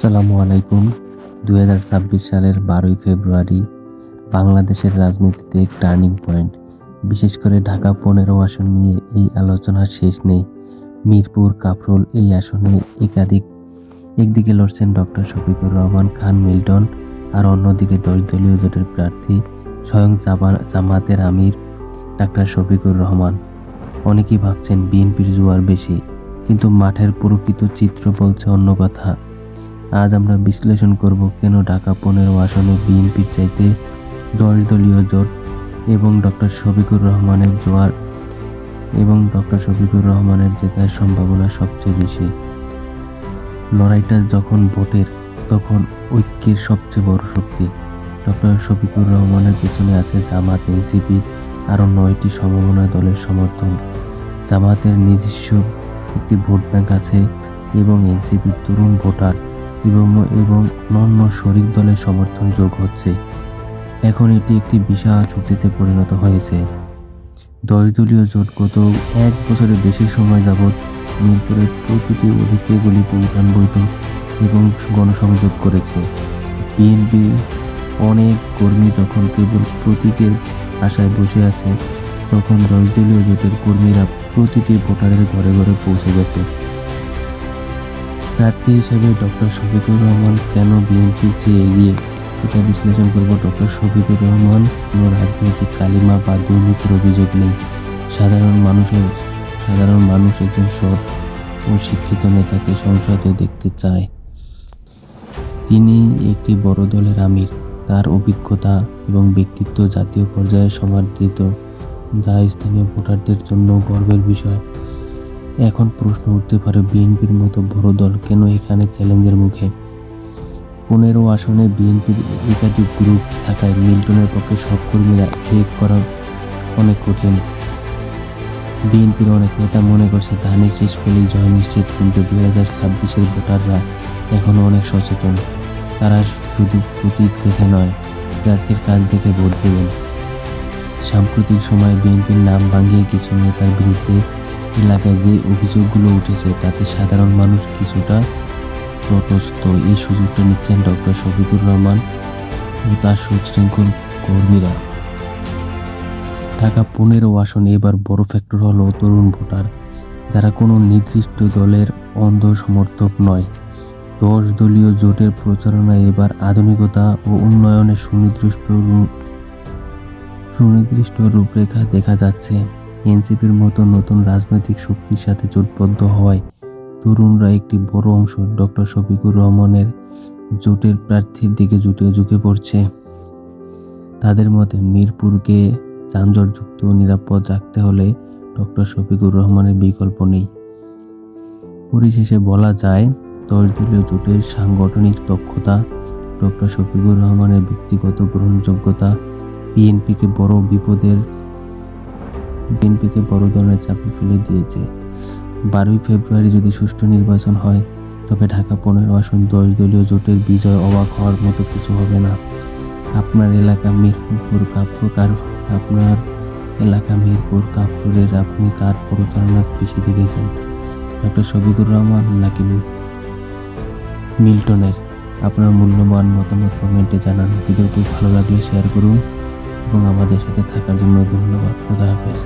আসসালামু আলাইকুম। ২০২৬ সালের ১২ই ফেব্রুয়ারি বাংলাদেশের রাজনীতিতে এক টার্নিং পয়েন্ট। বিশেষ করে ঢাকা ১৫ আসন নিয়ে এই আলোচনার শেষ নেই। মিরপুর, কাফরুল এই আসনে একদিকে লড়ছেন ডক্টর শফিকুর রহমান খান মিল্টন, আর অন্যদিকে ১০ দলীয় জোটের প্রার্থী স্বয়ং জামায়াতের আমির ডাক্তার শফিকুর রহমান। অনেকেই ভাবছেন বিএনপির জোয়ার বেশি, কিন্তু মাঠের প্রকৃত চিত্র বলছে অন্য কথা। আজ আমরা বিশ্লেষণ করব কেন ঢাকা ১৫ আসনে বিএনপির চাইতে ১০ দলীয় জোট এবং ডক্টর শফিকুর রহমানের জেতার সম্ভাবনা সবচেয়ে বেশি। লড়াইটা যখন ভোটের, তখন ঐক্যের সবচেয়ে বড় শক্তি। ডক্টর শফিকুর রহমানের পেছনে আছে জামাত, এনসিপি, আরও ৯টি সমমনা দলের সমর্থন। জামাতের নিজস্ব একটি ভোট ব্যাংক আছে এবং এনসিপির তরুণ ভোটার এবং অন্যান্য শরিক দলের সমর্থন যোগ হচ্ছে। এখন এটি একটি বিশাল শক্তিতে পরিণত হয়েছে। ১০ দলীয় জোট গত ১ বছরের বেশি সময় যাবৎ মিরপুরের প্রতিটি অলিতে গলিতে উঠান বৈঠক এবং গণসংযোগ করেছে। বিএনপি অনেক কর্মী যখন কেবল প্রতীকের আশায় বসে আছে, তখন ১০ দলীয় জোটের কর্মীরা প্রতিটি ভোটারের ঘরে ঘরে পৌঁছে গেছে। প্রার্থী হিসেবে ডক্টর শফিকুর রহমান কেন বিএনপির চেয়ে এগিয়ে, এটা বিশ্লেষণ করব। ডক্টর শফিকুর রহমান কোনো রাজনৈতিক কালিমা বা দুর্নীতির অভিযোগ নেই। সাধারণ মানুষ একজন সৎ ও শিক্ষিত নেতাকে সংসদে দেখতে চায়। তিনি একটি বড় দলের আমির। তার অভিজ্ঞতা এবং ব্যক্তিত্ব জাতীয় পর্যায়ে সমাদৃত, যা স্থানীয় ভোটারদের জন্য গর্বের বিষয়। এখন প্রশ্ন উঠতে পারে, বিএনপির মতো বড় দল কেন এখানে চ্যালেঞ্জের মুখে? ১৫ আসনে বিএনপির একাধিক গ্রুপ থাকায় মিল্টনের পক্ষে সব কর্মীরা এক করা অনেক কঠিন। বিএনপির অনেক নেতা মনে করছে ধানের শেষ পেলেই জয় নিশ্চিত, কিন্তু ২০২৬-এর ভোটাররা এখনও অনেক সচেতন। তারা শুধু প্রতীক দেখে নয়, প্রার্থীর কাজ দেখে ভোট দেবেন। সাম্প্রতিক সময়ে বিএনপির নাম ভাঙিয়ে কিছু নেতার বিরুদ্ধে এলাকায় যে অভিযোগগুলো উঠেছে, তাতে সাধারণ মানুষ কিছুটা তটস্থ। এই সুযোগটা নিচ্ছেন ডক্টর শফিকুর রহমান ও তার সুশৃঙ্খল কর্মীরা। ঢাকা ১৫ আসনে এবার বড় ফ্যাক্টর হলো তরুণ ভোটার, যারা কোনো নির্দিষ্ট দলের অন্ধ সমর্থক নয়। ১০ দলীয় জোটের প্রচারণায় এবার আধুনিকতা ও উন্নয়নের সুনির্দিষ্ট রূপরেখা দেখা যাচ্ছে। এনসিপির মতো নতুন রাজনৈতিক শক্তির সাথে জোটবদ্ধ হওয়ায় তরুণরা একটি বড় অংশ ডক্টর শফিকুর রহমানের জোটের প্রার্থীর দিকে ঝুঁকে পড়ছে। তাদের মতে মিরপুরকে যানজটযুক্ত ও নিরাপদ রাখতে হলে ডক্টর শফিকুর রহমানের বিকল্প নেই। পরিশেষে বলা যায়, ১০ দলীয় জোটের সাংগঠনিক দক্ষতা, ডক্টর শফিকুর রহমানের ব্যক্তিগত গ্রহণযোগ্যতা বিএনপিকে বড় ধরনের চাপে ফেলে দিয়েছে। ১২ই ফেব্রুয়ারি যদি সুষ্ঠু নির্বাচন হয়, তবে ঢাকা ১৫ আসন ১০ দলীয় জোটের বিজয় অবাক হওয়ার মতো কিছু হবে না। আপনার এলাকা মিরপুর কাফরুলের আপনি কার প্রচারণা বেশি দেখেছেন, ডক্টর শফিকুর রহমান নাকি মিল্টনের? আপনার মূল্যবান মতামত কমেন্টে জানান। ভিডিওটি ভালো লাগলে শেয়ার করুন এবং আমাদের সাথে থাকার জন্য ধন্যবাদ। খোদা হাফেজ।